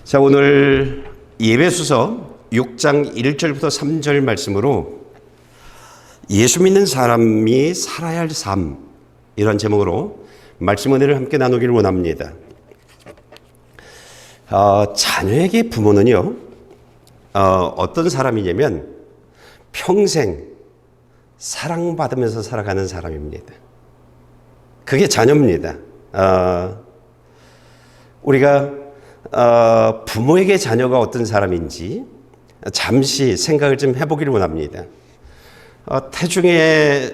자, 오늘 예배소서 6장 1절부터 3절 말씀으로 예수 믿는 사람이 살아야 할 삶, 이런 제목으로 말씀 은혜를 함께 나누기를 원합니다. 자녀에게 부모는요, 어떤 사람이냐면 평생 사랑받으면서 살아가는 사람입니다. 그게 자녀입니다. 우리가 부모에게 자녀가 어떤 사람인지 잠시 생각을 좀 해보기를 원합니다. 태중에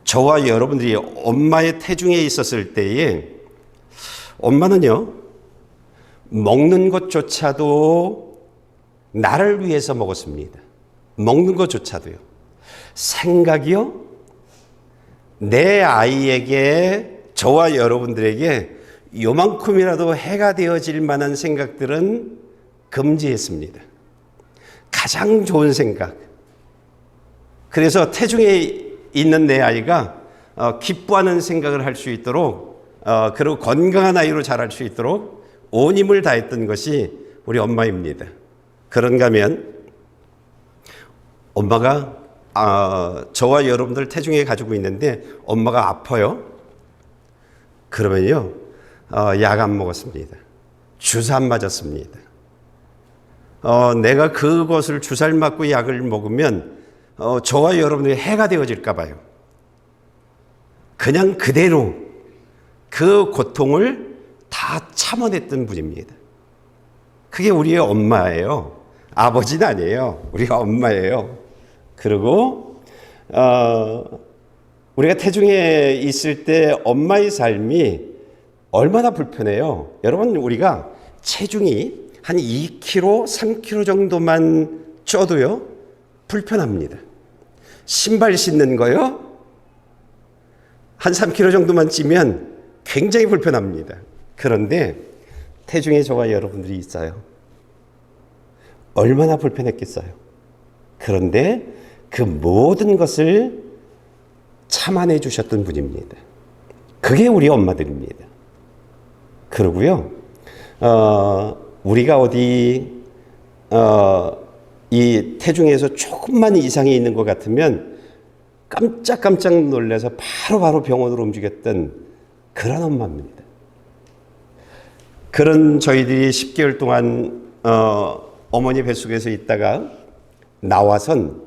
저와 여러분들이 엄마의 태중에 있었을 때에 엄마는요, 먹는 것조차도 나를 위해서 먹었습니다. 먹는 것조차도요. 생각이요, 내 아이에게, 저와 여러분들에게 요만큼이라도 해가 되어질 만한 생각들은 금지했습니다. 가장 좋은 생각. 그래서 태중에 있는 내 아이가 기뻐하는 생각을 할 수 있도록, 그리고 건강한 아이로 자랄 수 있도록 온 힘을 다했던 것이 우리 엄마입니다. 그런가 하면 엄마가 저와 여러분들 태중에 가지고 있는데 엄마가 아파요. 그러면요, 약 안 먹었습니다. 주사 안 맞았습니다. 내가 그것을 주사를 맞고 약을 먹으면 저와 여러분들이 해가 되어질까 봐요. 그냥 그대로 그 고통을 다 참아냈던 분입니다. 그게 우리의 엄마예요. 아버지는 아니에요. 우리가 엄마예요. 그리고 우리가 태중에 있을 때 엄마의 삶이 얼마나 불편해요. 여러분, 우리가 체중이 한 2kg, 3kg 정도만 쪄도요, 불편합니다. 신발 신는 거요, 한 3kg 정도만 찌면 굉장히 불편합니다. 그런데 태중에 저와 여러분들이 있어요. 얼마나 불편했겠어요. 그런데 그 모든 것을 참아내 주셨던 분입니다. 그게 우리 엄마들입니다. 그러고요, 우리가 어디 이 태중에서 조금만 이상이 있는 것 같으면 깜짝깜짝 놀라서 바로바로 병원으로 움직였던 그런 엄마입니다. 그런 저희들이 10개월 동안 어머니 뱃속에서 있다가 나와선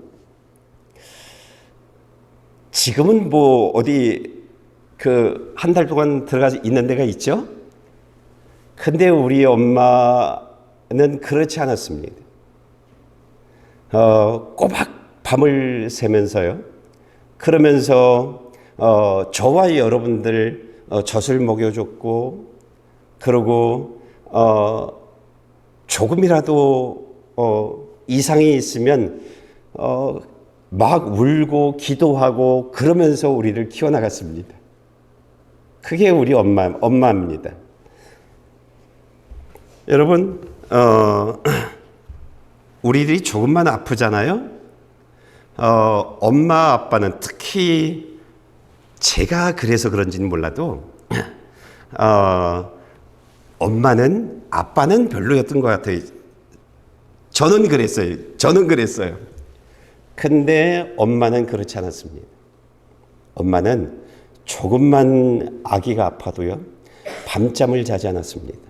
지금은 뭐 어디 그 한 달 동안 들어가서 있는 데가 있죠? 근데 우리 엄마는 그렇지 않았습니다. 꼬박 밤을 새면서요. 그러면서 저와 여러분들 젖을 먹여줬고, 그리고 조금이라도 이상이 있으면 막 울고 기도하고 그러면서 우리를 키워나갔습니다. 그게 우리 엄마입니다. 여러분, 우리들이 조금만 아프잖아요. 엄마 아빠는, 특히 제가 그래서 그런지는 몰라도 엄마는, 아빠는 별로였던 것 같아요. 저는 그랬어요. 근데 엄마는 그렇지 않았습니다. 엄마는 조금만 아기가 아파도요, 밤잠을 자지 않았습니다.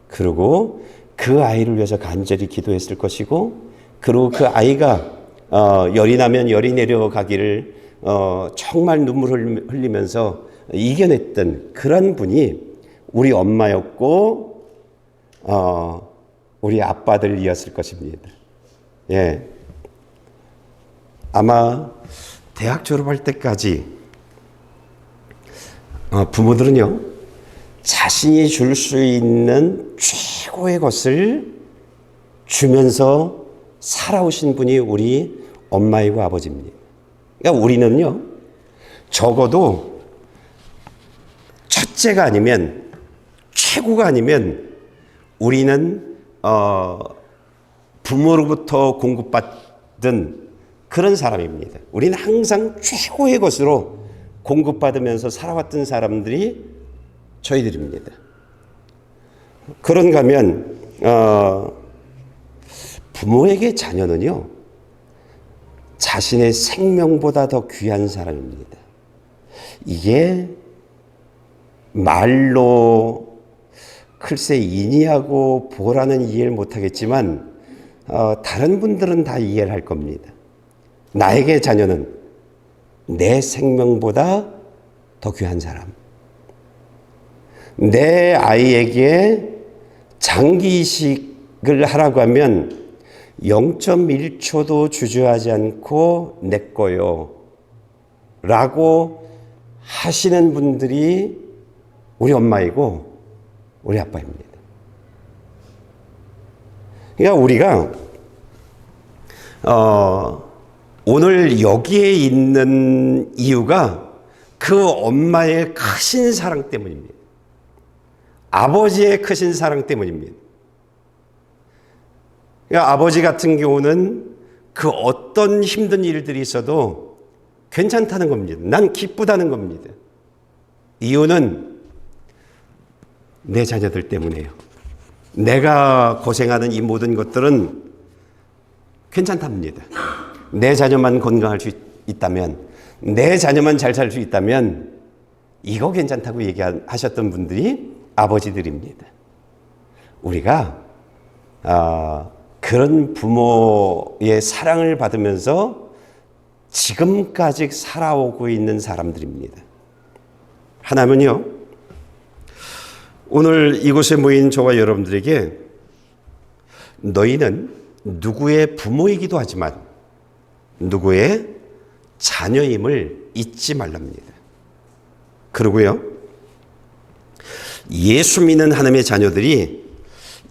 그리고 그 아이를 위해서 간절히 기도했을 것이고, 그리고 그 아이가 열이 나면 열이 내려가기를 정말 눈물을 흘리면서 이겨냈던 그런 분이 우리 엄마였고, 우리 아빠들이었을 것입니다. 예. 아마 대학 졸업할 때까지 부모들은요, 자신이 줄 수 있는 최고의 것을 주면서 살아오신 분이 우리 엄마이고 아버지입니다. 그러니까 우리는요, 적어도 첫째가 아니면, 최고가 아니면 우리는 부모로부터 공급받은 그런 사람입니다. 우리는 항상 최고의 것으로 공급받으면서 살아왔던 사람들이 저희들입니다. 그런가 하면 부모에게 자녀는요, 자신의 생명보다 더 귀한 사람입니다. 이게 말로 글쎄 인이하고 보라는 이해를 못하겠지만 다른 분들은 다 이해를 할 겁니다. 나에게 자녀는 내 생명보다 더 귀한 사람. 내 아이에게 장기 이식을 하라고 하면 0.1초도 주저하지 않고 내 거요 라고 하시는 분들이 우리 엄마이고 우리 아빠입니다. 그러니까 우리가 오늘 여기에 있는 이유가 그 엄마의 크신 사랑 때문입니다. 아버지의 크신 사랑 때문입니다. 그러니까 아버지 같은 경우는 그 어떤 힘든 일들이 있어도 괜찮다는 겁니다. 난 기쁘다는 겁니다. 이유는 내 자녀들 때문이에요. 내가 고생하는 이 모든 것들은 괜찮답니다. 내 자녀만 건강할 수 있다면, 내 자녀만 잘 살 수 있다면 이거 괜찮다고 얘기하셨던 분들이 아버지들입니다. 우리가 그런 부모의 사랑을 받으면서 지금까지 살아오고 있는 사람들입니다. 하나님은요, 오늘 이곳에 모인 저와 여러분들에게 너희는 누구의 부모이기도 하지만 누구의 자녀임을 잊지 말랍니다. 그리고요, 예수 믿는 하나님의 자녀들이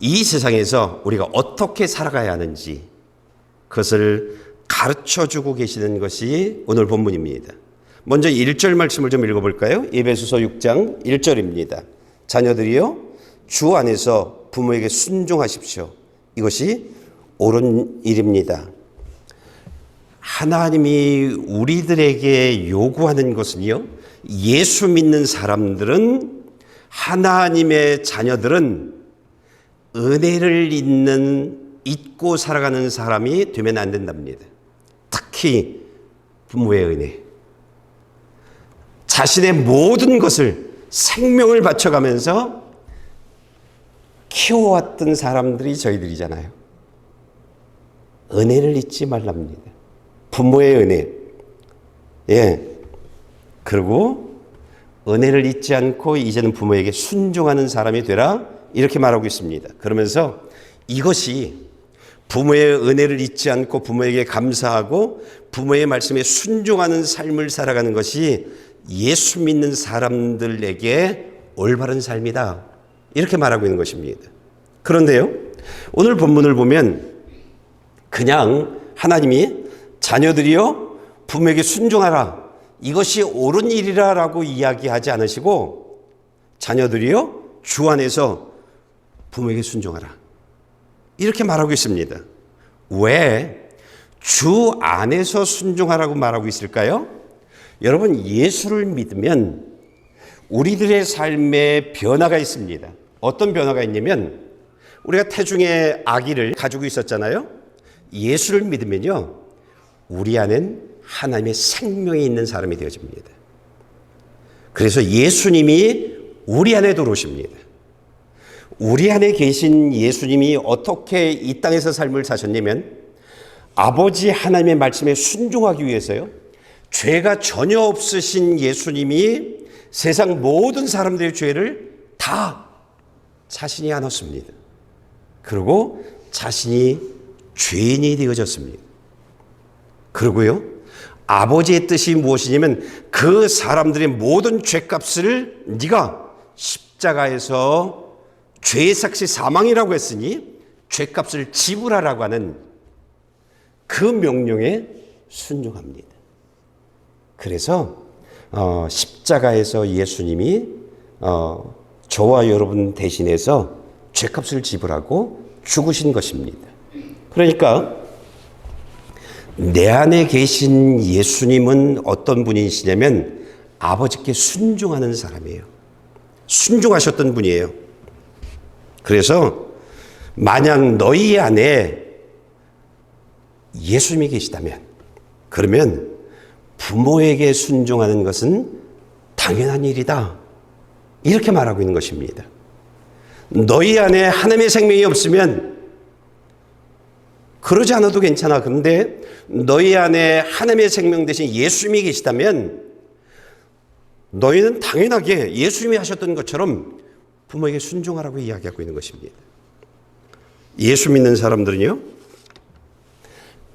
이 세상에서 우리가 어떻게 살아가야 하는지 그것을 가르쳐주고 계시는 것이 오늘 본문입니다. 먼저 1절 말씀을 좀 읽어볼까요? 에베소서 6장 1절입니다. 자녀들이여 주 안에서 부모에게 순종하십시오. 이것이 옳은 일입니다. 하나님이 우리들에게 요구하는 것은요, 예수 믿는 사람들은, 하나님의 자녀들은 은혜를 잊고 살아가는 사람이 되면 안 된답니다. 특히 부모의 은혜. 자신의 모든 것을, 생명을 바쳐가면서 키워왔던 사람들이 저희들이잖아요. 은혜를 잊지 말랍니다. 부모의 은혜. 예. 그리고 은혜를 잊지 않고 이제는 부모에게 순종하는 사람이 되라, 이렇게 말하고 있습니다. 그러면서 이것이 부모의 은혜를 잊지 않고 부모에게 감사하고 부모의 말씀에 순종하는 삶을 살아가는 것이 예수 믿는 사람들에게 올바른 삶이다, 이렇게 말하고 있는 것입니다. 그런데요, 오늘 본문을 보면 그냥 하나님이 자녀들이여 부모에게 순종하라, 이것이 옳은 일이라 라고 이야기하지 않으시고, 자녀들이여 주 안에서 부모에게 순종하라, 이렇게 말하고 있습니다. 왜 주 안에서 순종하라고 말하고 있을까요? 여러분, 예수를 믿으면 우리들의 삶에 변화가 있습니다. 어떤 변화가 있냐면, 우리가 태중의 아기를 가지고 있었잖아요. 예수를 믿으면요, 우리 안엔 하나님의 생명이 있는 사람이 되어집니다. 그래서 예수님이 우리 안에 들어오십니다. 우리 안에 계신 예수님이 어떻게 이 땅에서 삶을 사셨냐면, 아버지 하나님의 말씀에 순종하기 위해서요, 죄가 전혀 없으신 예수님이 세상 모든 사람들의 죄를 다 자신이 안았습니다. 그리고 자신이 죄인이 되어졌습니다. 그리고요, 아버지의 뜻이 무엇이냐면 그 사람들의 모든 죄값을 네가 십자가에서 죄의 삭시 사망이라고 했으니 죄값을 지불하라고 하는 그 명령에 순종합니다. 그래서 십자가에서 예수님이 저와 여러분 대신해서 죄값을 지불하고 죽으신 것입니다. 그러니까 내 안에 계신 예수님은 어떤 분이시냐면 아버지께 순종하는 사람이에요. 순종하셨던 분이에요. 그래서 만약 너희 안에 예수님이 계시다면, 그러면 부모에게 순종하는 것은 당연한 일이다. 이렇게 말하고 있는 것입니다. 너희 안에 하나님의 생명이 없으면 그러지 않아도 괜찮아. 그런데 너희 안에 하나님의 생명 대신 예수님이 계시다면 너희는 당연하게 예수님이 하셨던 것처럼 부모에게 순종하라고 이야기하고 있는 것입니다. 예수 믿는 사람들은요,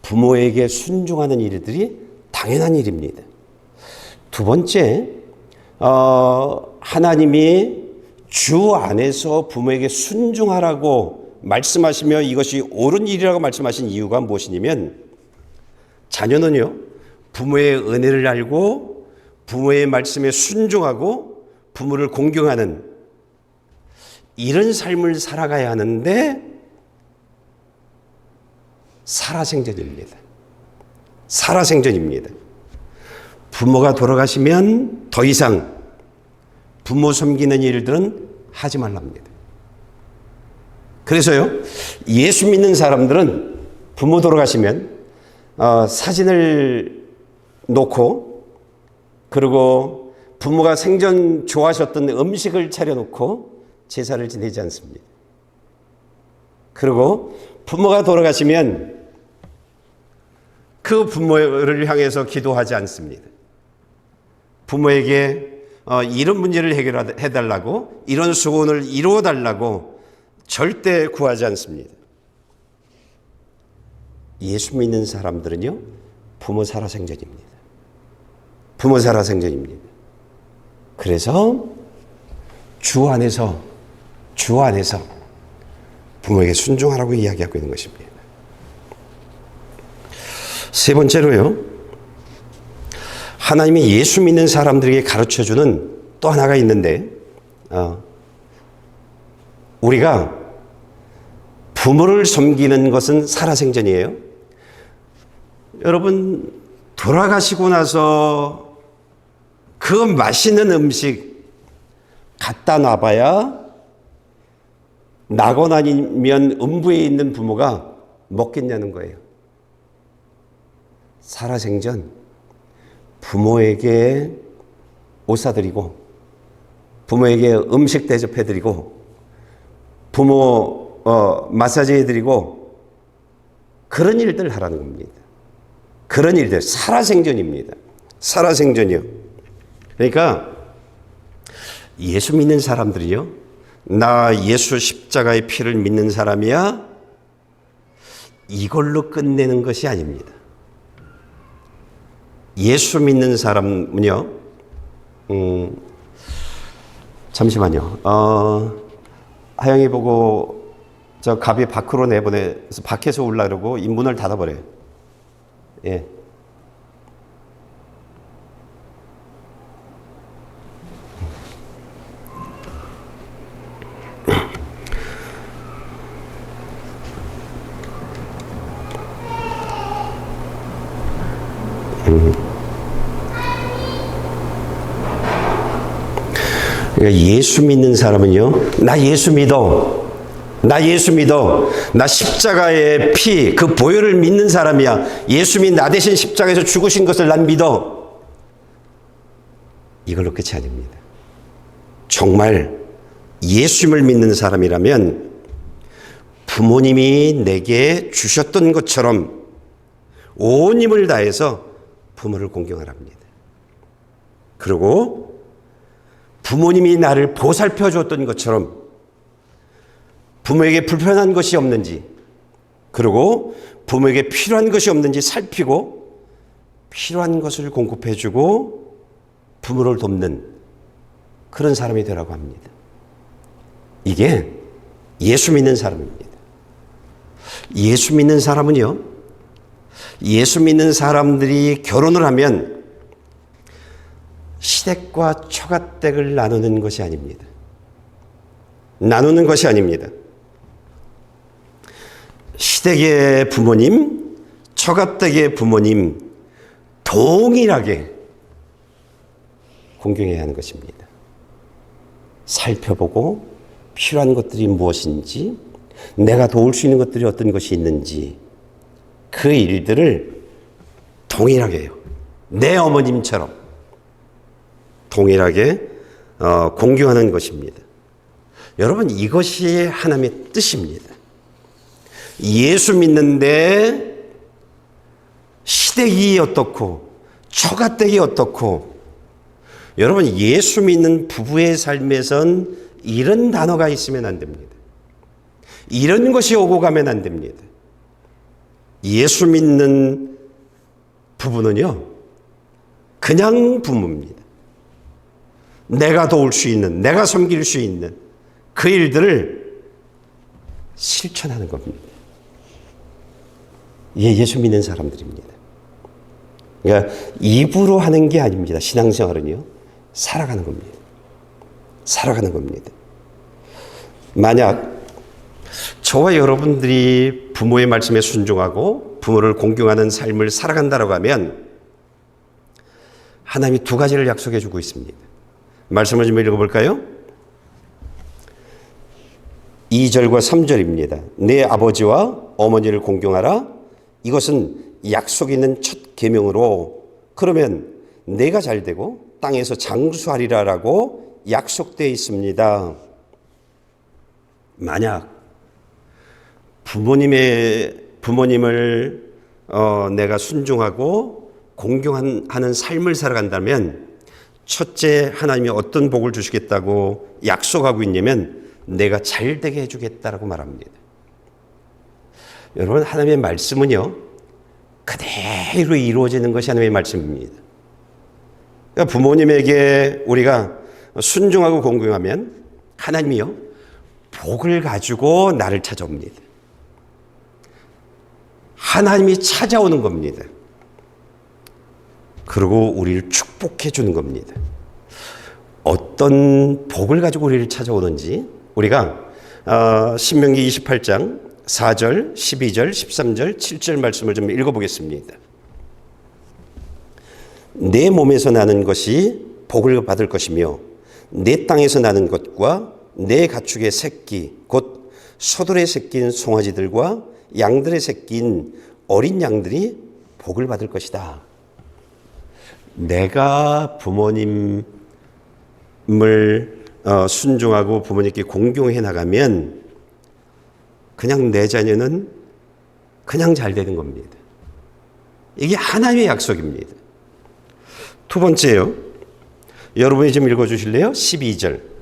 부모에게 순종하는 일들이 당연한 일입니다. 두 번째, 하나님이 주 안에서 부모에게 순종하라고 말씀하시며 이것이 옳은 일이라고 말씀하신 이유가 무엇이냐면, 자녀는요, 부모의 은혜를 알고 부모의 말씀에 순종하고 부모를 공경하는 이런 삶을 살아가야 하는데 살아생전입니다. 살아생전입니다. 부모가 돌아가시면 더 이상 부모 섬기는 일들은 하지 말랍니다. 그래서요, 예수 믿는 사람들은 부모 돌아가시면 사진을 놓고, 그리고 부모가 생전 좋아하셨던 음식을 차려놓고 제사를 지내지 않습니다. 그리고 부모가 돌아가시면 그 부모를 향해서 기도하지 않습니다. 부모에게 이런 문제를 해결해달라고, 이런 소원을 이루어달라고 절대 구하지 않습니다. 예수 믿는 사람들은요, 부모 살아생전입니다. 부모 살아생전입니다. 그래서 주 안에서 부모에게 순종하라고 이야기하고 있는 것입니다. 세 번째로요, 하나님이 예수 믿는 사람들에게 가르쳐주는 또 하나가 있는데, 우리가 부모를 섬기는 것은 살아생전이에요. 여러분, 돌아가시고 나서 그 맛있는 음식 갖다 놔봐야 나거나 아니면 음부에 있는 부모가 먹겠냐는 거예요. 살아생전 부모에게 옷 사드리고, 부모에게 음식 대접해드리고, 부모 마사지 해드리고, 그런 일들 하라는 겁니다. 그런 일들, 살아생전입니다. 살아생전이요. 그러니까 예수 믿는 사람들이요, 나 예수 십자가의 피를 믿는 사람이야, 이걸로 끝내는 것이 아닙니다. 예수 믿는 사람은요, 잠시만요. 하영이 보고 저 갑이 밖으로 내보내서 밖에서 올라 그러고 이 문을 닫아버려요. 예. 그러니까 예수 믿는 사람은요, 나 예수 믿어. 나 십자가의 피, 그 보혈을 믿는 사람이야. 예수님이 나 대신 십자가에서 죽으신 것을 난 믿어. 이걸로 끝이 아닙니다. 정말 예수님을 믿는 사람이라면 부모님이 내게 주셨던 것처럼 온 힘을 다해서 부모를 공경하랍니다. 그리고 부모님이 나를 보살펴 줬던 것처럼 부모에게 불편한 것이 없는지, 그리고 부모에게 필요한 것이 없는지 살피고 필요한 것을 공급해 주고 부모를 돕는 그런 사람이 되라고 합니다. 이게 예수 믿는 사람입니다. 예수 믿는 사람은요, 예수 믿는 사람들이 결혼을 하면 시댁과 처가댁을 나누는 것이 아닙니다. 나누는 것이 아닙니다. 시댁의 부모님, 처가댁의 부모님 동일하게 공경해야 하는 것입니다. 살펴보고 필요한 것들이 무엇인지, 내가 도울 수 있는 것들이 어떤 것이 있는지 그 일들을 동일하게 해요. 내 어머님처럼 동일하게 공경하는 것입니다. 여러분, 이것이 하나님의 뜻입니다. 예수 믿는데 시댁이 어떻고 처가댁이 어떻고, 여러분, 예수 믿는 부부의 삶에선 이런 단어가 있으면 안 됩니다. 이런 것이 오고 가면 안 됩니다. 예수 믿는 부부는요, 그냥 부모입니다. 내가 도울 수 있는, 내가 섬길 수 있는 그 일들을 실천하는 겁니다. 예수 믿는 사람들입니다. 그러니까 입으로 하는 게 아닙니다. 신앙생활은요, 살아가는 겁니다. 살아가는 겁니다. 만약 저와 여러분들이 부모의 말씀에 순종하고 부모를 공경하는 삶을 살아간다고 하면 하나님이 두 가지를 약속해 주고 있습니다. 말씀을 좀 읽어볼까요? 2절과 3절입니다. 내 아버지와 어머니를 공경하라. 이것은 약속 있는 첫 계명으로, 그러면 내가 잘되고 땅에서 장수하리라라고 약속되어 있습니다. 만약 부모님을 내가 순종하고 공경하는 삶을 살아간다면, 첫째, 하나님이 어떤 복을 주시겠다고 약속하고 있냐면 내가 잘되게 해주겠다라고 말합니다. 여러분, 하나님의 말씀은요, 그대로 이루어지는 것이 하나님의 말씀입니다. 그러니까 부모님에게 우리가 순종하고 공경하면 하나님이요, 복을 가지고 나를 찾아옵니다. 하나님이 찾아오는 겁니다. 그리고 우리를 축복해 주는 겁니다. 어떤 복을 가지고 우리를 찾아오는지 우리가 신명기 28장 4절, 12절, 13절, 7절 말씀을 좀 읽어보겠습니다. 내 몸에서 나는 것이 복을 받을 것이며 내 땅에서 나는 것과 내 가축의 새끼 곧 소들의 새끼인 송아지들과 양들의 새끼인 어린 양들이 복을 받을 것이다. 내가 부모님을 순종하고 부모님께 공경해 나가면 그냥 내 자녀는 그냥 잘 되는 겁니다. 이게 하나님의 약속입니다. 두 번째요. 여러분이 좀 읽어주실래요? 12절.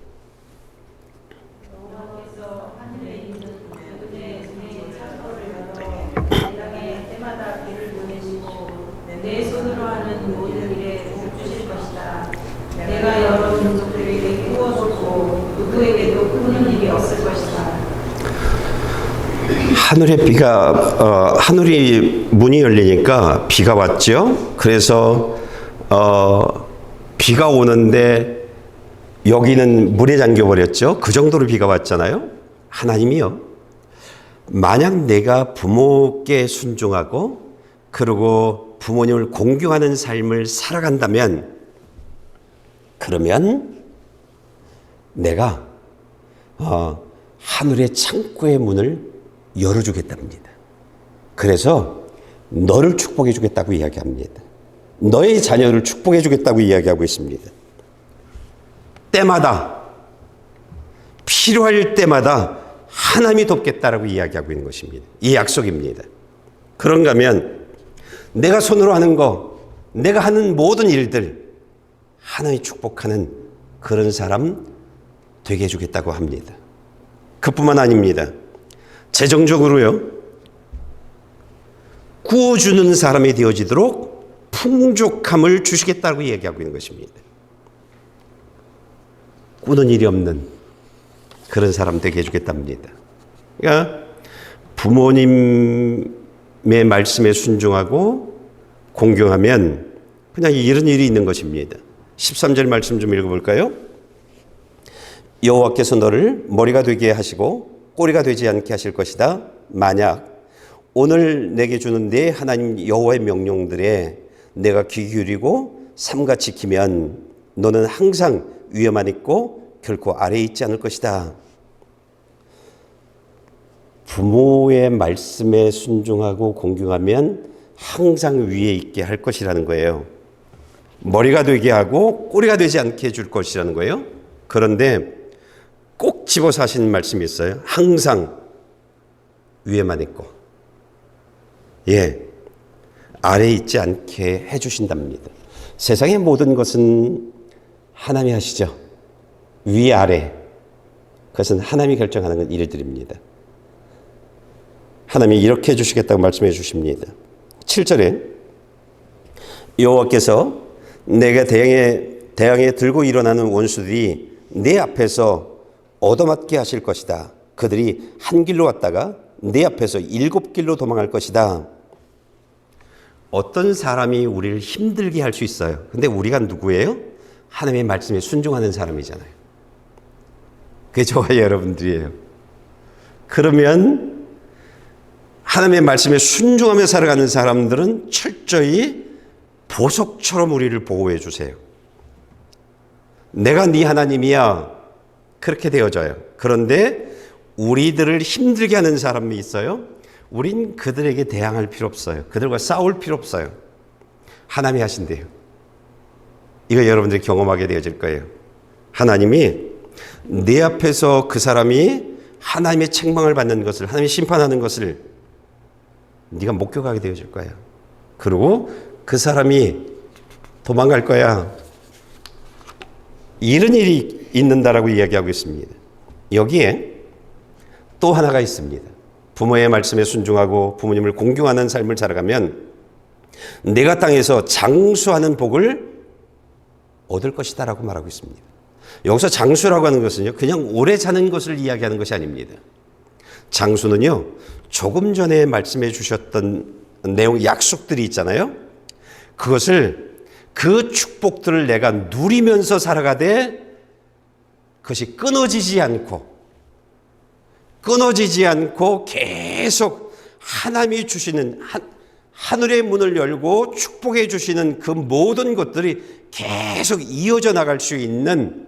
하늘이 문이 열리니까 비가 왔죠. 그래서 비가 오는데 여기는 물에 잠겨 버렸죠. 그 정도로 비가 왔잖아요. 하나님이요, 만약 내가 부모께 순종하고 그리고 부모님을 공경하는 삶을 살아간다면, 그러면 내가 하늘의 창고의 문을 열어주겠답니다. 그래서 너를 축복해 주겠다고 이야기합니다. 너의 자녀를 축복해 주겠다고 이야기하고 있습니다. 때마다, 필요할 때마다 하나님이 돕겠다라고 이야기하고 있는 것입니다. 이 약속입니다. 그런가 하면 내가 손으로 하는 거, 내가 하는 모든 일들 하나님이 축복하는 그런 사람 되게 해주겠다고 합니다. 그뿐만 아닙니다. 재정적으로요, 구워주는 사람이 되어지도록 풍족함을 주시겠다고 얘기하고 있는 것입니다. 꾸는 일이 없는 그런 사람 되게 해주겠답니다. 그러니까 부모님의 말씀에 순종하고 공경하면 그냥 이런 일이 있는 것입니다. 13절 말씀 좀 읽어볼까요? 여호와께서 너를 머리가 되게 하시고 꼬리가 되지 않게 하실 것이다. 만약 오늘 내게 주는 내 하나님 여호와의 명령들에 내가 귀 기울이고 삼가 지키면 너는 항상 위에만 있고 결코 아래에 있지 않을 것이다. 부모의 말씀에 순종하고 공경하면 항상 위에 있게 할 것이라는 거예요. 머리가 되게 하고 꼬리가 되지 않게 해줄 것이라는 거예요. 그런데 꼭 집어서 하시는 말씀이 있어요. 항상 위에만 있고, 아래에 있지 않게 해주신답니다. 세상의 모든 것은 하나님이 하시죠. 위, 아래. 그것은 하나님이 결정하는 일들입니다. 하나님이 이렇게 해주시겠다고 말씀해 주십니다. 7절에 여호와께서 내가 대항에 들고 일어나는 원수들이 내 앞에서 얻어맞게 하실 것이다. 그들이 한 길로 왔다가 내 앞에서 7길로 도망할 것이다. 어떤 사람이 우리를 힘들게 할 수 있어요. 근데 우리가 누구예요? 하나님의 말씀에 순종하는 사람이잖아요. 그게 저와 여러분들이에요. 그러면 하나님의 말씀에 순종하며 살아가는 사람들은 철저히 보석처럼 우리를 보호해 주세요. 내가 네 하나님이야. 그렇게 되어져요. 그런데 우리들을 힘들게 하는 사람이 있어요. 우린 그들에게 대항할 필요 없어요. 그들과 싸울 필요 없어요. 하나님이 하신대요. 이거 여러분들이 경험하게 되어질 거예요. 하나님이 내 앞에서 그 사람이 하나님의 책망을 받는 것을, 하나님이 심판하는 것을 네가 목격하게 되어질 거야. 그리고 그 사람이 도망갈 거야. 이런 일이 있는다라고 이야기하고 있습니다. 여기에 또 하나가 있습니다. 부모의 말씀에 순종하고 부모님을 공경하는 삶을 살아가면 내가 땅에서 장수하는 복을 얻을 것이다 라고 말하고 있습니다. 여기서 장수라고 하는 것은요, 그냥 오래 사는 것을 이야기하는 것이 아닙니다. 장수는요, 조금 전에 말씀해 주셨던 내용, 약속들이 있잖아요. 그것을, 그 축복들을 내가 누리면서 살아가되 그것이 끊어지지 않고 계속 하나님이 주시는 하늘의 문을 열고 축복해 주시는 그 모든 것들이 계속 이어져 나갈 수 있는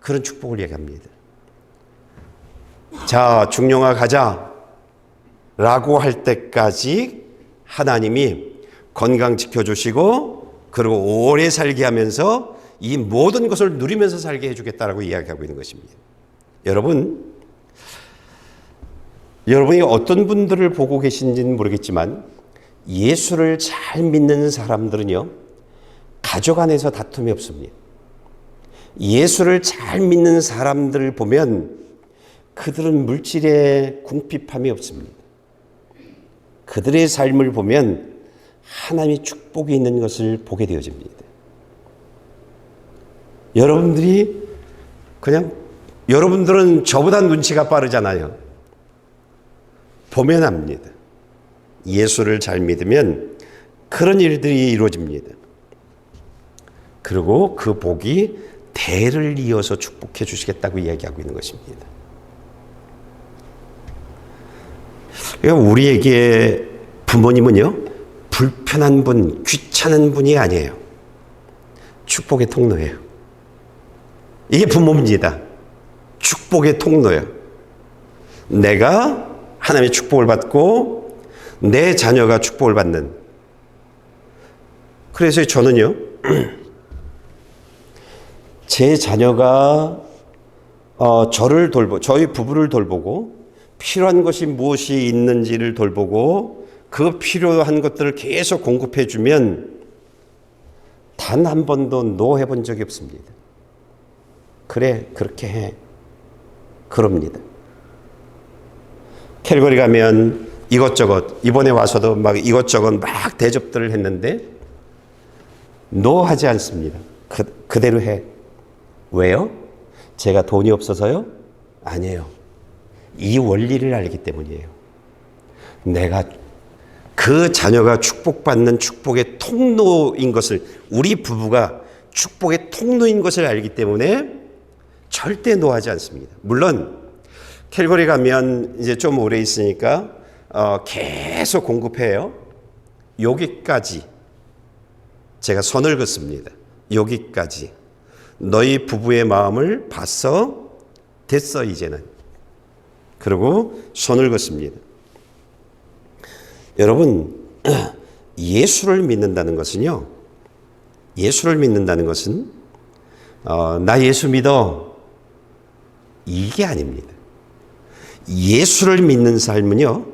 그런 축복을 얘기합니다. 자, 중령아 가자 라고 할 때까지 하나님이 건강 지켜주시고 그리고 오래 살게 하면서 이 모든 것을 누리면서 살게 해주겠다라고 이야기하고 있는 것입니다. 여러분이 어떤 분들을 보고 계신지는 모르겠지만 예수를 잘 믿는 사람들은요, 가족 안에서 다툼이 없습니다. 예수를 잘 믿는 사람들을 보면 그들은 물질에 궁핍함이 없습니다. 그들의 삶을 보면 하나님의 축복이 있는 것을 보게 되어집니다. 여러분들은 저보다 눈치가 빠르잖아요. 보면 압니다. 예수를 잘 믿으면 그런 일들이 이루어집니다. 그리고 그 복이 대를 이어서 축복해 주시겠다고 이야기하고 있는 것입니다. 그러니까 우리에게 부모님은요, 불편한 분, 귀찮은 분이 아니에요. 축복의 통로예요. 이게 부모입니다. 축복의 통로예요. 내가 하나님의 축복을 받고 내 자녀가 축복을 받는. 그래서 저는요, 제 자녀가 저희 부부를 돌보고 필요한 것이 무엇이 있는지를 돌보고 그 필요한 것들을 계속 공급해 주면 단 한 번도 노 해본 적이 없습니다. 그래, 그렇게 해. 그럽니다. 캘거리 가면 이것저것, 이번에 와서도 막 이것저것 막 대접들을 했는데 노 하지 않습니다. 그대로 해. 왜요? 제가 돈이 없어서요? 아니에요. 이 원리를 알기 때문이에요. 내가 그 자녀가 축복받는 축복의 통로인 것을, 우리 부부가 축복의 통로인 것을 알기 때문에 절대 노하지 않습니다. 물론 캘거리 가면 이제 좀 오래 있으니까 계속 공급해요. 여기까지 제가 선을 긋습니다. 여기까지. 너희 부부의 마음을 봤어? 됐어 이제는. 그리고 손을 걷습니다. 여러분, 예수를 믿는다는 것은요, 예수를 믿는다는 것은 나 예수 믿어, 이게 아닙니다. 예수를 믿는 삶은요,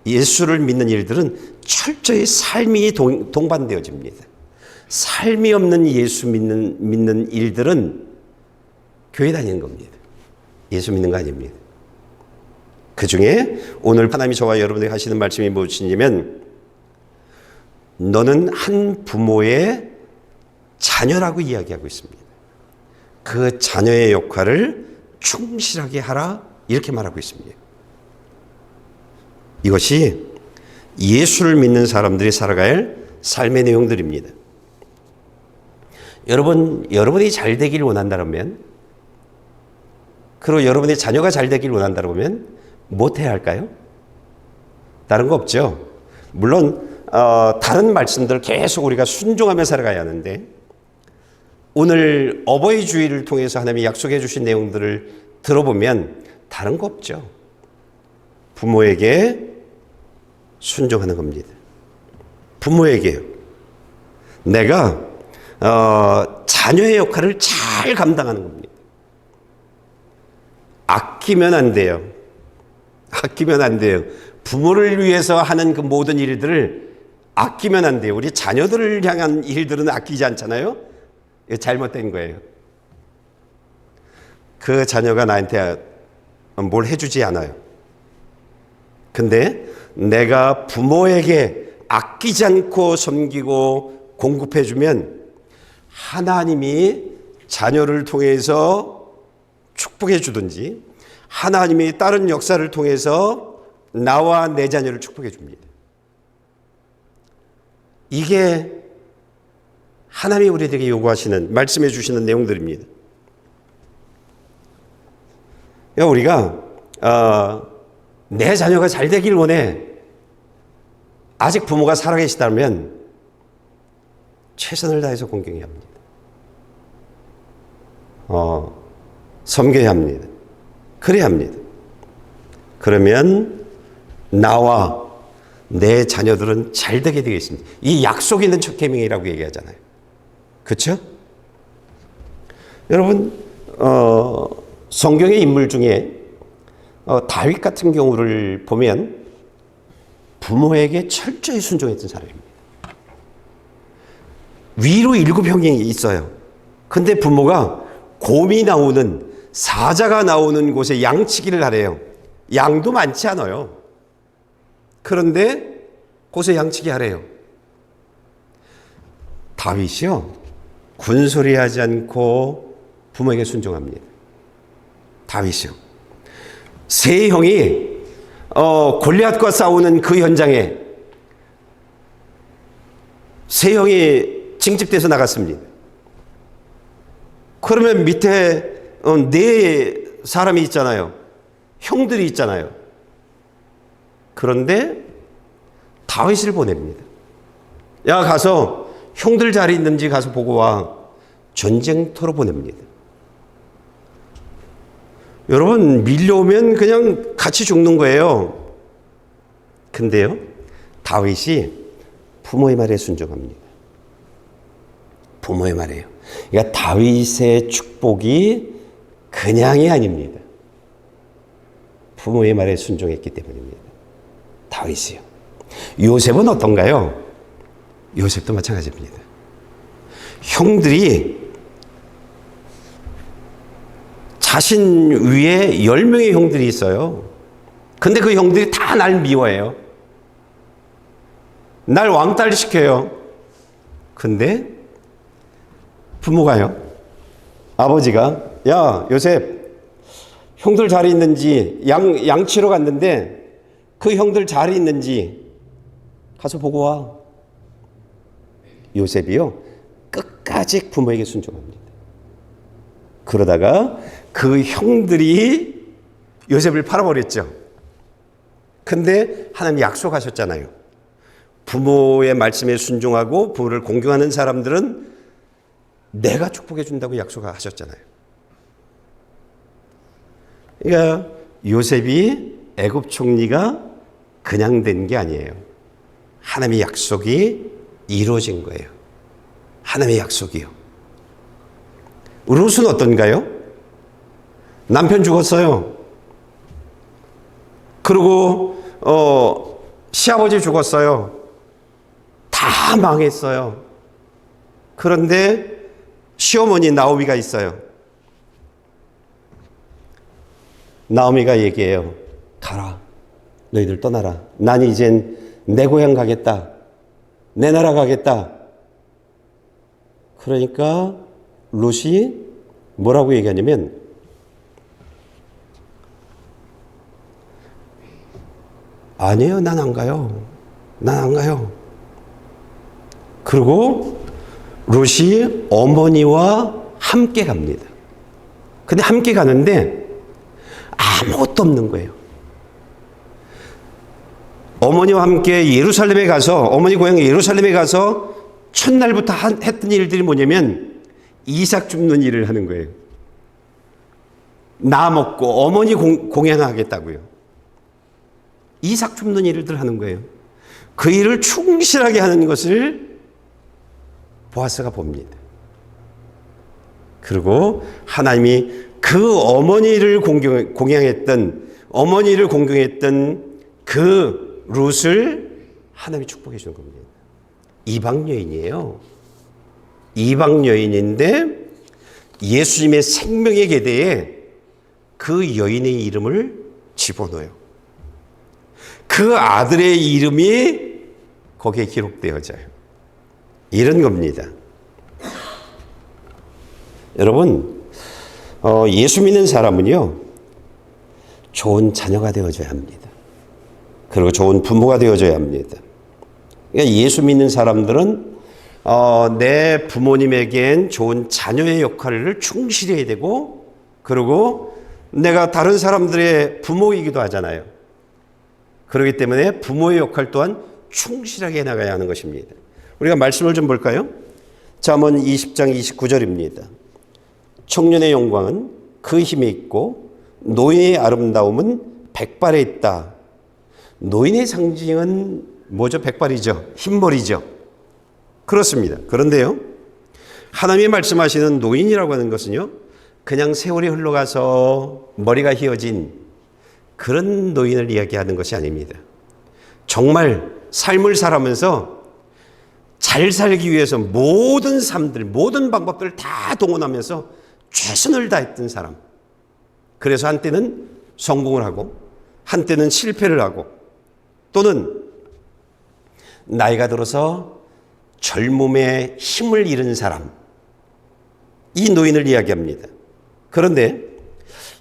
예수를 믿는 일들은 철저히 삶이 동반되어집니다. 삶이 없는 예수 믿는 일들은 교회 다니는 겁니다. 예수 믿는 거 아닙니다. 그 중에 오늘 하나님이 저와 여러분에게 하시는 말씀이 무엇이냐면, 너는 한 부모의 자녀라고 이야기하고 있습니다. 그 자녀의 역할을 충실하게 하라, 이렇게 말하고 있습니다. 이것이 예수를 믿는 사람들이 살아가야 할 삶의 내용들입니다. 여러분이 잘 되길 원한다면, 그리고 여러분의 자녀가 잘 되길 원한다면 무엇해야 할까요? 다른 거 없죠. 물론 다른 말씀들 계속 우리가 순종하며 살아가야 하는데, 오늘 어버이 주일을 통해서 하나님이 약속해 주신 내용들을 들어보면 다른 거 없죠. 부모에게 순종하는 겁니다. 부모에게요. 내가 자녀의 역할을 잘 감당하는 겁니다. 아끼면 안 돼요. 아끼면 안 돼요. 부모를 위해서 하는 그 모든 일들을 아끼면 안 돼요. 우리 자녀들을 향한 일들은 아끼지 않잖아요. 이거 잘못된 거예요. 그 자녀가 나한테 뭘 해주지 않아요. 근데 내가 부모에게 아끼지 않고 섬기고 공급해주면 하나님이 자녀를 통해서 축복해 주든지, 하나님이 다른 역사를 통해서 나와 내 자녀를 축복해 줍니다. 이게 하나님이 우리에게 요구하시는, 말씀해 주시는 내용들입니다. 우리가 내 자녀가 잘 되길 원해. 아직 부모가 살아계시다면 최선을 다해서 공경해야 합니다. 섬겨야 합니다. 그래야 합니다. 그러면 나와 내 자녀들은 잘 되게 되겠습니다. 이 약속 있는 첫 계명이라고 얘기하잖아요. 그렇죠? 여러분, 성경의 인물 중에 다윗 같은 경우를 보면 부모에게 철저히 순종했던 사람입니다. 위로 7형이 있어요. 근데 부모가 곰이 나오는, 사자가 나오는 곳에 양치기를 하래요. 양도 많지 않아요. 그런데 곳에 양치기 하래요. 다윗이요, 군소리하지 않고 부모에게 순종합니다. 다윗이요. 세 형이 골리앗과 싸우는 그 현장에 세 형이 징집돼서 나갔습니다. 그러면 밑에 네 사람이 있잖아요. 형들이 있잖아요. 그런데 다윗을 보냅니다. 야, 가서 형들 잘 있는지 가서 보고 와. 전쟁터로 보냅니다. 여러분, 밀려오면 그냥 같이 죽는 거예요. 근데요, 다윗이 부모의 말에 순종합니다. 부모의 말이에요. 그러니까 다윗의 축복이 그냥이 아닙니다. 부모의 말에 순종했기 때문입니다. 다윗이요. 요셉은 어떤가요? 요셉도 마찬가지입니다. 형들이 자신 위에 10명의 형들이 있어요. 근데 그 형들이 다 날 미워해요. 날 왕따를 시켜요. 근데 부모가요, 아버지가, 야, 요셉, 형들 잘 있는지, 양치러 갔는데 그 형들 잘 있는지 가서 보고 와. 요셉이요, 끝까지 부모에게 순종합니다. 그러다가 그 형들이 요셉을 팔아버렸죠. 근데 하나님 약속하셨잖아요. 부모의 말씀에 순종하고 부모를 공경하는 사람들은 내가 축복해 준다고 약속하셨잖아요. 그러니까 요셉이 애굽 총리가 그냥 된 게 아니에요. 하나님의 약속이 이루어진 거예요. 하나님의 약속이요. 룻은 어떤가요? 남편 죽었어요. 그리고 시아버지 죽었어요. 다 망했어요. 그런데 시어머니 나오미가 있어요. 나오미가 얘기해요. 가라. 너희들 떠나라. 난 이젠 내 고향 가겠다. 내 나라 가겠다. 그러니까 룻이 뭐라고 얘기하냐면 아니에요. 난 안 가요. 난 안 가요. 그리고 룻이 어머니와 함께 갑니다. 근데 함께 가는데 아무것도 없는 거예요. 어머니와 함께 예루살렘에 가서, 어머니 고향 예루살렘에 가서 첫날부터 했던 일들이 뭐냐면 이삭 줍는 일을 하는 거예요. 나 먹고 어머니 공양하겠다고요. 이삭 줍는 일을 하는 거예요. 그 일을 충실하게 하는 것을 보아스가 봅니다. 그리고 하나님이 그 어머니를 공양했던 그 룻을 하나님이 축복해 주는 겁니다. 이방 여인이에요. 이방 여인인데 예수님의 생명의 계대에 그 여인의 이름을 집어넣어요. 그 아들의 이름이 거기에 기록되어져요. 이런 겁니다. 여러분, 예수 믿는 사람은요, 좋은 자녀가 되어져야 합니다. 그리고 좋은 부모가 되어져야 합니다. 그러니까 예수 믿는 사람들은 내 부모님에겐 좋은 자녀의 역할을 충실히 해야 되고, 그리고 내가 다른 사람들의 부모이기도 하잖아요. 그렇기 때문에 부모의 역할 또한 충실하게 나가야 하는 것입니다. 우리가 말씀을 좀 볼까요? 잠언 20장 29절입니다. 청년의 영광은 그 힘에 있고 노인의 아름다움은 백발에 있다. 노인의 상징은 뭐죠? 백발이죠. 흰머리죠. 그렇습니다. 그런데요, 하나님이 말씀하시는 노인이라고 하는 것은요, 그냥 세월이 흘러가서 머리가 휘어진 그런 노인을 이야기하는 것이 아닙니다. 정말 삶을 살아가면서 잘 살기 위해서 모든 삶들, 모든 방법들을 다 동원하면서 최선을 다했던 사람. 그래서 한때는 성공을 하고 한때는 실패를 하고 또는 나이가 들어서 젊음의 힘을 잃은 사람. 이 노인을 이야기합니다. 그런데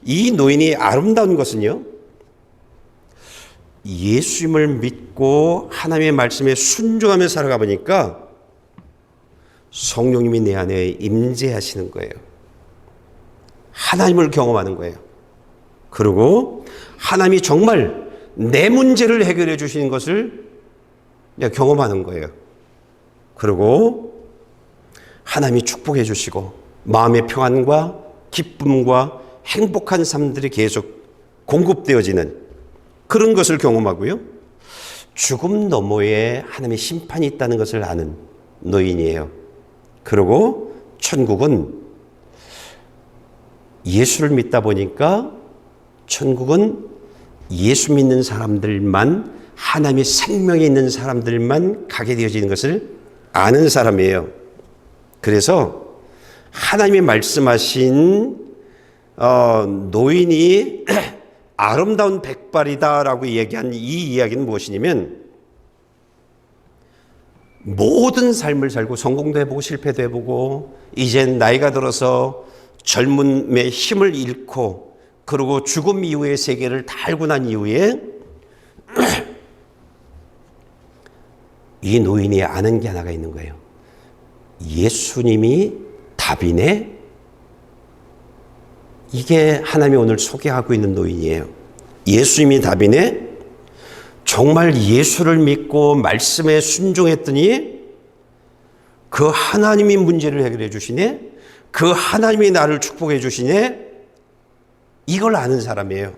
이 노인이 아름다운 것은요, 예수님을 믿고 하나님의 말씀에 순종하며 살아가 보니까 성령님이 내 안에 임재하시는 거예요. 하나님을 경험하는 거예요. 그리고 하나님이 정말 내 문제를 해결해 주시는 것을 경험하는 거예요. 그리고 하나님이 축복해 주시고 마음의 평안과 기쁨과 행복한 삶들이 계속 공급되어지는 그런 것을 경험하고요. 죽음 너머에 하나님의 심판이 있다는 것을 아는 노인이에요. 그리고 천국은 예수를 믿다 보니까 천국은 예수 믿는 사람들만, 하나님의 생명이 있는 사람들만 가게 되어지는 것을 아는 사람이에요. 그래서 하나님이 말씀하신 노인이 아름다운 백발이다라고 얘기한 이 이야기는 무엇이냐면, 모든 삶을 살고 성공도 해보고 실패도 해보고 이젠 나이가 들어서 젊음의 힘을 잃고 그리고 죽음 이후의 세계를 다 알고 난 이후에 이 노인이 아는 게 하나가 있는 거예요. 예수님이 답이네. 이게 하나님이 오늘 소개하고 있는 노인이에요. 예수님이 답이네. 정말 예수를 믿고 말씀에 순종했더니 그 하나님이 문제를 해결해 주시네. 그 하나님이 나를 축복해 주시네. 이걸 아는 사람이에요.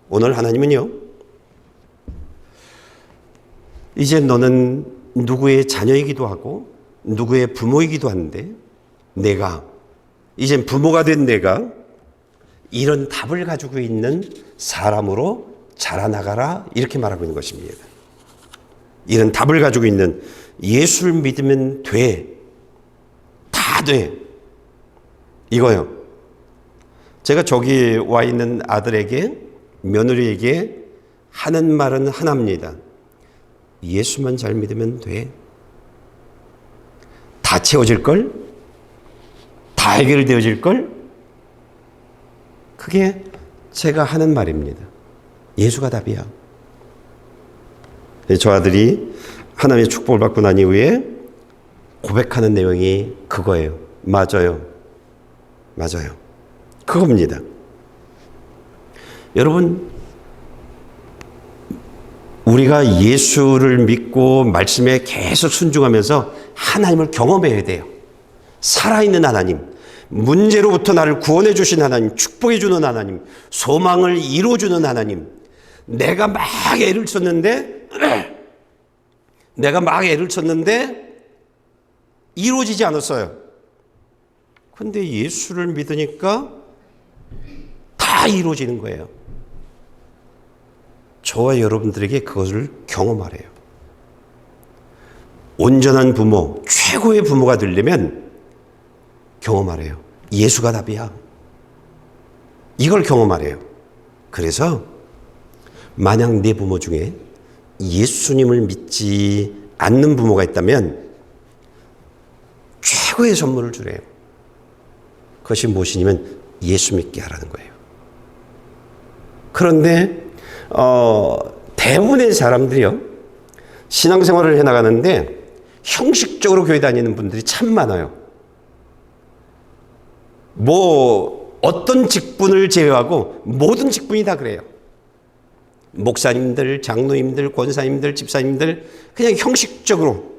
오늘 하나님은요, 이제 너는 누구의 자녀이기도 하고 누구의 부모이기도 한데 내가 이젠 부모가 된 내가 이런 답을 가지고 있는 사람으로 자라나가라 이렇게 말하고 있는 것입니다. 이런 답을 가지고 있는 예수를 믿으면 돼. 다 돼. 이거요. 제가 저기 와 있는 아들에게 며느리에게 하는 말은 하나입니다. 예수만 잘 믿으면 돼. 다 채워질걸? 다 해결되어질걸? 그게 제가 하는 말입니다. 예수가 답이야. 저 아들이 하나님의 축복을 받고 난 이후에 고백하는 내용이 그거예요. 맞아요. 맞아요. 그겁니다. 여러분, 우리가 예수를 믿고 말씀에 계속 순종하면서 하나님을 경험해야 돼요. 살아있는 하나님, 문제로부터 나를 구원해 주신 하나님, 축복해 주는 하나님, 소망을 이루어주는 하나님. 내가 막 애를 썼는데 이루어지지 않았어요. 근데 예수를 믿으니까 다 이루어지는 거예요. 저와 여러분들에게 그것을 경험하래요. 온전한 부모, 최고의 부모가 되려면 경험하래요. 예수가 답이야. 이걸 경험하래요. 그래서 만약 내 부모 중에 예수님을 믿지 않는 부모가 있다면 최고의 선물을 주래요. 그것이 무엇이냐면 예수 믿게 하라는 거예요. 그런데 대부분의 사람들이요, 신앙생활을 해나가는데 형식적으로 교회 다니는 분들이 참 많아요. 어떤 직분을 제외하고 모든 직분이 다 그래요. 목사님들, 장로님들, 권사님들, 집사님들 그냥 형식적으로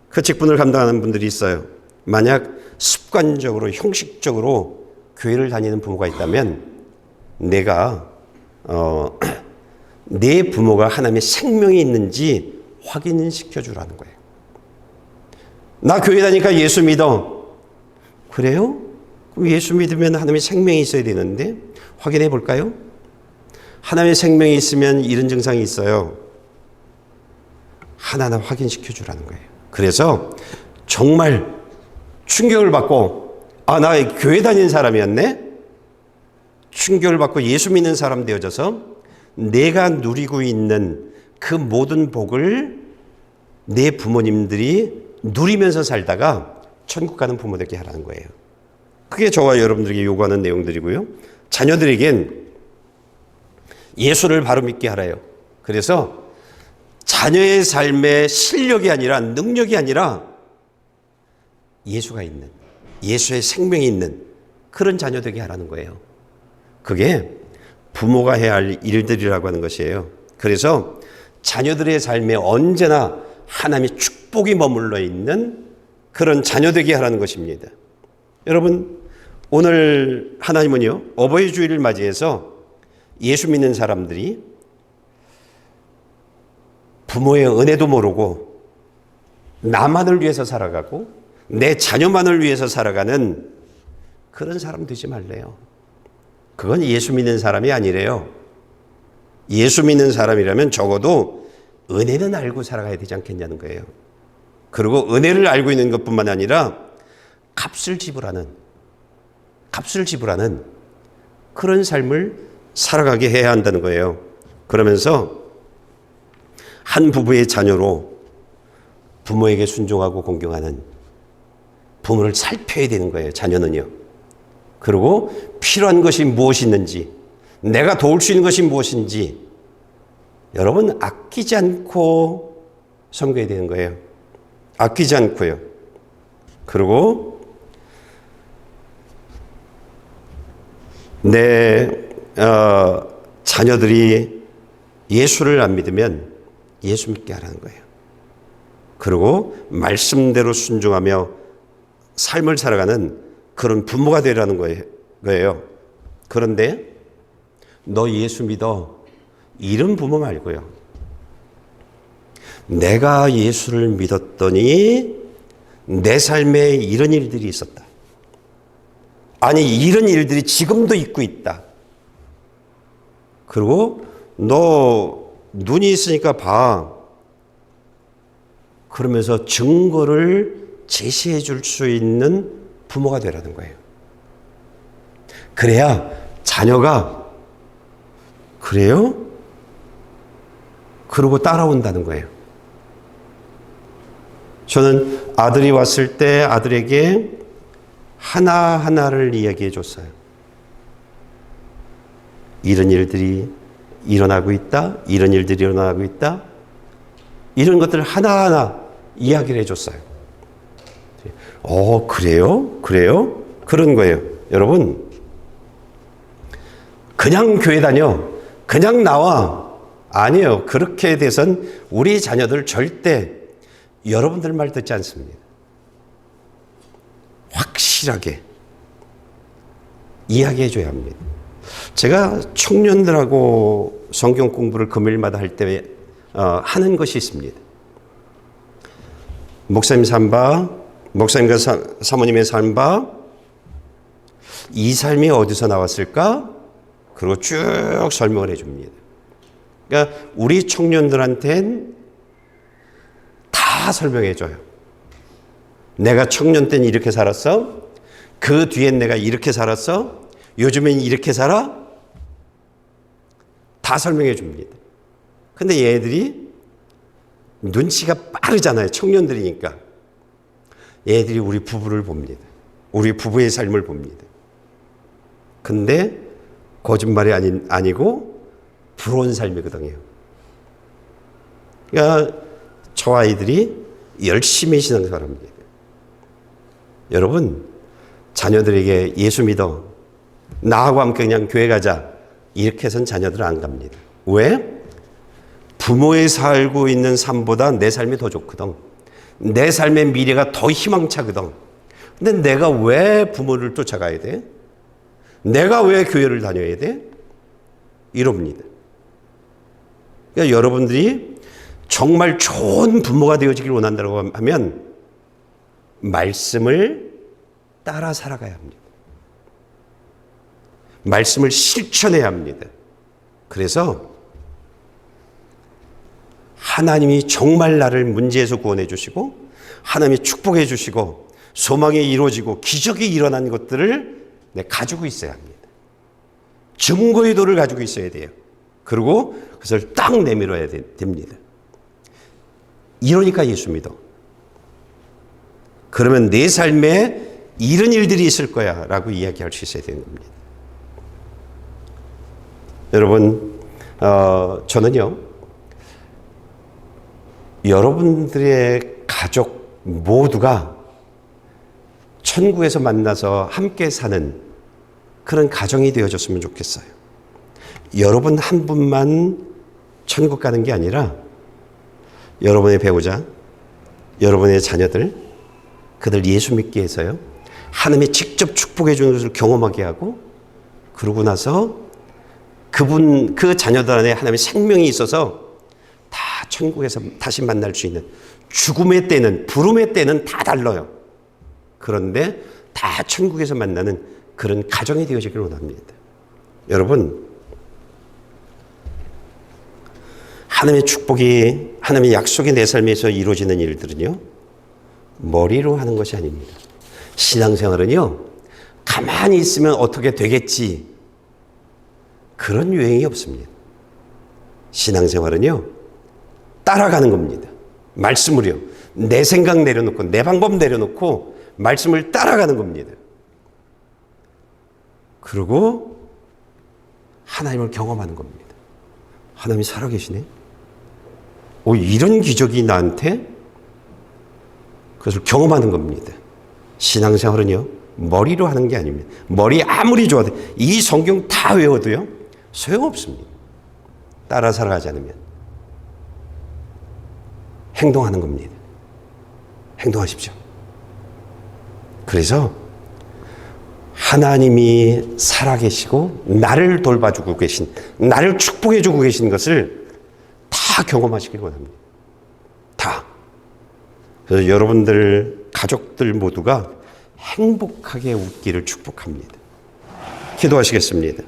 그 직분을 감당하는 분들이 있어요. 만약 습관적으로 형식적으로 교회를 다니는 부모가 있다면 내가 내 부모가 하나님의 생명이 있는지 확인시켜 주라는 거예요. 나 교회 다니니까 예수 믿어. 그래요? 그럼 예수 믿으면 하나님의 생명이 있어야 되는데 확인해 볼까요? 하나님의 생명이 있으면 이런 증상이 있어요. 하나하나 확인시켜 주라는 거예요. 그래서 정말 충격을 받고 나 교회 다니는 사람이었네? 충격을 받고 예수 믿는 사람 되어져서 내가 누리고 있는 그 모든 복을 내 부모님들이 누리면서 살다가 천국 가는 부모 되게 하라는 거예요. 그게 저와 여러분들에게 요구하는 내용들이고요. 자녀들에겐 예수를 바로 믿게 하래요. 그래서 자녀의 삶의 실력이 아니라 능력이 아니라 예수가 있는, 예수의 생명이 있는 그런 자녀 되게 하라는 거예요. 그게 부모가 해야 할 일들이라고 하는 것이에요. 그래서 자녀들의 삶에 언제나 하나님의 축복이 머물러 있는 그런 자녀 되게 하라는 것입니다. 여러분, 오늘 하나님은요, 어버이 주일을 맞이해서 예수 믿는 사람들이 부모의 은혜도 모르고 나만을 위해서 살아가고 내 자녀만을 위해서 살아가는 그런 사람 되지 말래요. 그건 예수 믿는 사람이 아니래요. 예수 믿는 사람이라면 적어도 은혜는 알고 살아가야 되지 않겠냐는 거예요. 그리고 은혜를 알고 있는 것뿐만 아니라 값을 지불하는 그런 삶을 살아가게 해야 한다는 거예요. 그러면서 한 부부의 자녀로 부모에게 순종하고 공경하는 부모를 살펴야 되는 거예요. 자녀는요. 그리고 필요한 것이 무엇이 있는지, 내가 도울 수 있는 것이 무엇인지 여러분 아끼지 않고 섬겨야 되는 거예요. 아끼지 않고요. 그리고 내 자녀들이 예수를 안 믿으면 예수 믿게 하라는 거예요. 그리고 말씀대로 순종하며 삶을 살아가는 그런 부모가 되라는 거예요. 그런데 너 예수 믿어 이런 부모 말고요. 내가 예수를 믿었더니 내 삶에 이런 일들이 있었다. 아니, 이런 일들이 지금도 있고 있다. 그리고 너 눈이 있으니까 봐. 그러면서 증거를 제시해 줄 수 있는 부모가 되라는 거예요. 그래야 자녀가 그래요? 그러고 따라온다는 거예요. 저는 아들이 왔을 때 아들에게 하나하나를 이야기해 줬어요. 이런 일들이 일어나고 있다. 이런 일들이 일어나고 있다. 이런 것들을 하나하나 이야기를 해줬어요. 그래요? 그래요? 그런 거예요. 여러분, 그냥 교회 다녀. 그냥 나와. 아니에요. 그렇게 돼선 우리 자녀들 절대 여러분들 말 듣지 않습니다. 확실하게 이야기해 줘야 합니다. 제가 청년들하고 성경 공부를 금요일마다 할 때 하는 것이 있습니다. 목사님 삶바, 목사님과 사모님의 삶바, 이 삶이 어디서 나왔을까? 그리고 쭉 설명을 해 줍니다. 그러니까 우리 청년들한테는 다 설명해 줘요. 내가 청년 때는 이렇게 살았어. 그 뒤엔 내가 이렇게 살았어. 요즘엔 이렇게 살아. 다 설명해 줍니다. 근데 얘들이 눈치가 빠르잖아요. 청년들이니까. 얘들이 우리 부부를 봅니다. 우리 부부의 삶을 봅니다. 근데 거짓말이 아니고 부러운 삶이거든요. 그러니까 저 아이들이 열심히 신앙생활합니다. 여러분, 자녀들에게 예수 믿어. 나하고 함께 그냥 교회 가자. 이렇게 해서는 자녀들은 안 갑니다. 왜? 부모의 살고 있는 삶보다 내 삶이 더 좋거든. 내 삶의 미래가 더 희망차거든. 근데 내가 왜 부모를 쫓아가야 돼? 내가 왜 교회를 다녀야 돼? 이럽니다. 그러니까 여러분들이 정말 좋은 부모가 되어지길 원한다고 하면 말씀을 따라 살아가야 합니다. 말씀을 실천해야 합니다. 그래서 하나님이 정말 나를 문제에서 구원해 주시고 하나님이 축복해 주시고 소망이 이루어지고 기적이 일어난 것들을 가지고 있어야 합니다. 증거의 도를 가지고 있어야 돼요. 그리고 그것을 딱 내밀어야 됩니다. 이러니까 예수 믿어. 그러면 내 삶에 이런 일들이 있을 거야 라고 이야기할 수 있어야 되는 겁니다. 여러분, 저는요, 여러분들의 가족 모두가 천국에서 만나서 함께 사는 그런 가정이 되어졌으면 좋겠어요. 여러분 한 분만 천국 가는 게 아니라 여러분의 배우자, 여러분의 자녀들, 그들 예수 믿게 해서요, 하나님이 직접 축복해 주는 것을 경험하게 하고, 그러고 나서 그 자녀들 안에 하나님의 생명이 있어서 다 천국에서 다시 만날 수 있는, 죽음의 때는, 부름의 때는 다 달라요. 그런데 다 천국에서 만나는 그런 가정이 되어지길 원합니다. 여러분, 하나님의 축복이, 하나님의 약속이 내 삶에서 이루어지는 일들은요, 머리로 하는 것이 아닙니다. 신앙생활은요, 가만히 있으면 어떻게 되겠지, 그런 유행이 없습니다. 신앙생활은요, 따라가는 겁니다. 말씀을요, 내 생각 내려놓고 내 방법 내려놓고 말씀을 따라가는 겁니다. 그리고 하나님을 경험하는 겁니다. 하나님이 살아계시네. 이런 기적이 나한테, 그것을 경험하는 겁니다. 신앙생활은요, 머리로 하는 게 아닙니다. 머리 아무리 좋아도, 이 성경 다 외워도요, 소용없습니다. 따라 살아가지 않으면. 행동하는 겁니다. 행동하십시오. 그래서 하나님이 살아계시고 나를 돌봐주고 계신, 나를 축복해주고 계신 것을 다 경험하시길 원합니다. 좋다. 그래서 여러분들 가족들 모두가 행복하게 웃기를 축복합니다. 기도하시겠습니다.